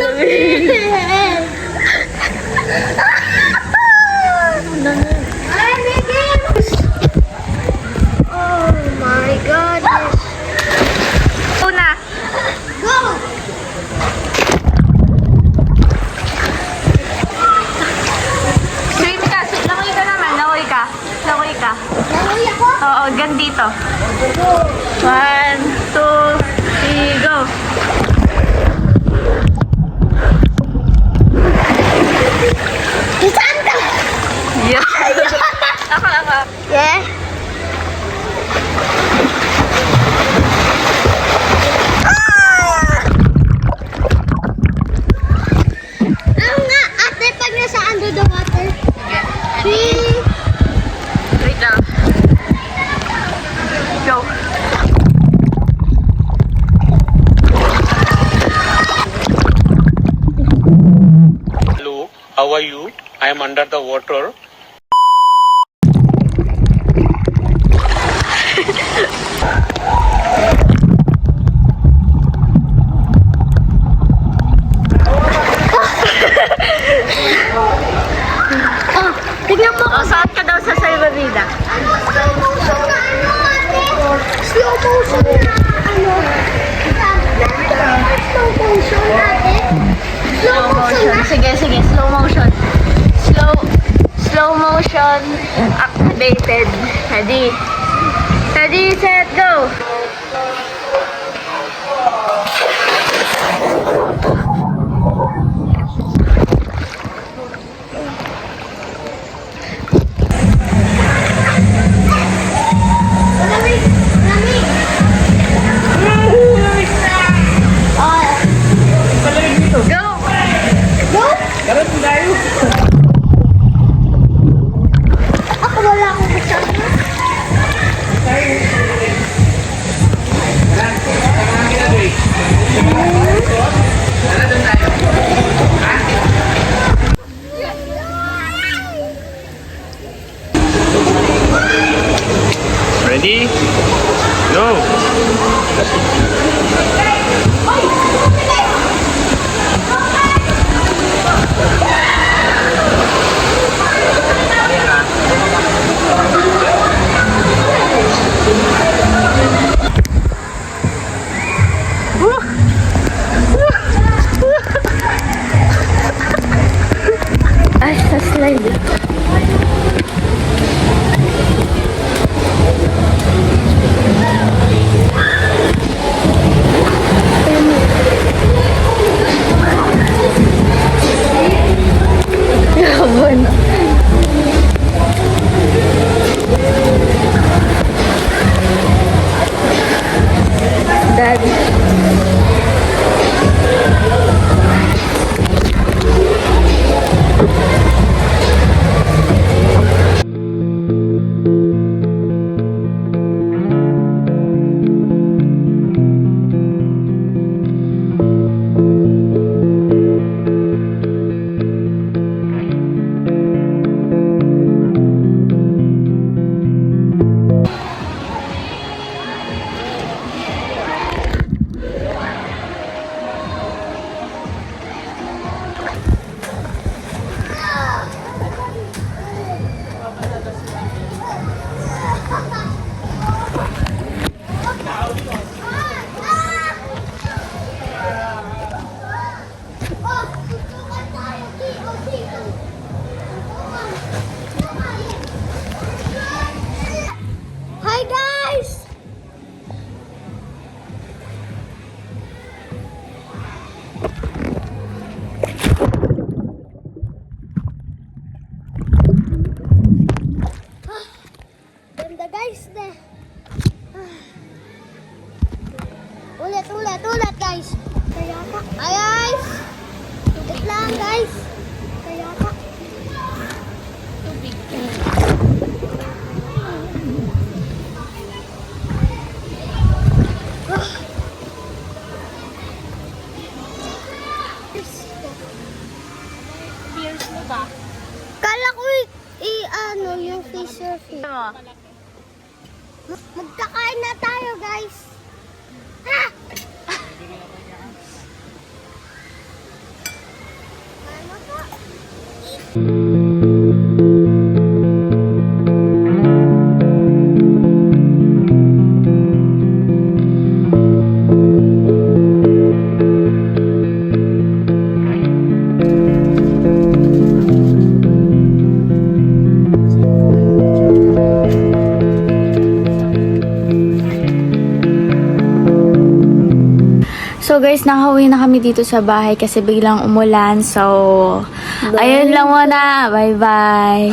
Oh my goodness. Una. Go! Swim ka. Langoy ka naman. Langoy ka. Langoy ka. Langoy ako? Oo, gandito. 1, 2, 3, go. Saan ka? Yeah. Ako. Yeah? Ano nga, ate, pag nasa under the water? 3, Wait lang. Go. Hello, how are you? I am under the water. oh, tignan mo. O, saan ka daw sa salbabida? Slow motion na ano, ate? Slow motion na ano? Slow motion, ate? Slow motion na? Sige. Slow motion. Slow motion activated. Ready, set, go. Lamig! Lamig! Go. Go! Ako wala akong kasama. Ready? Go! Ay, sa slide. Yabon. Daddy. Hi guys! Ganda guys na. Ulit guys. Kayata. Ay guys! Wait lang guys. Kayata. Fears mo ba? Kala ko ano yung fisher fish. Magkakain na tayo guys. Ah! So guys, nakauwi na kami dito sa bahay kasi biglang umulan. So, ayun lang muna. Bye-bye.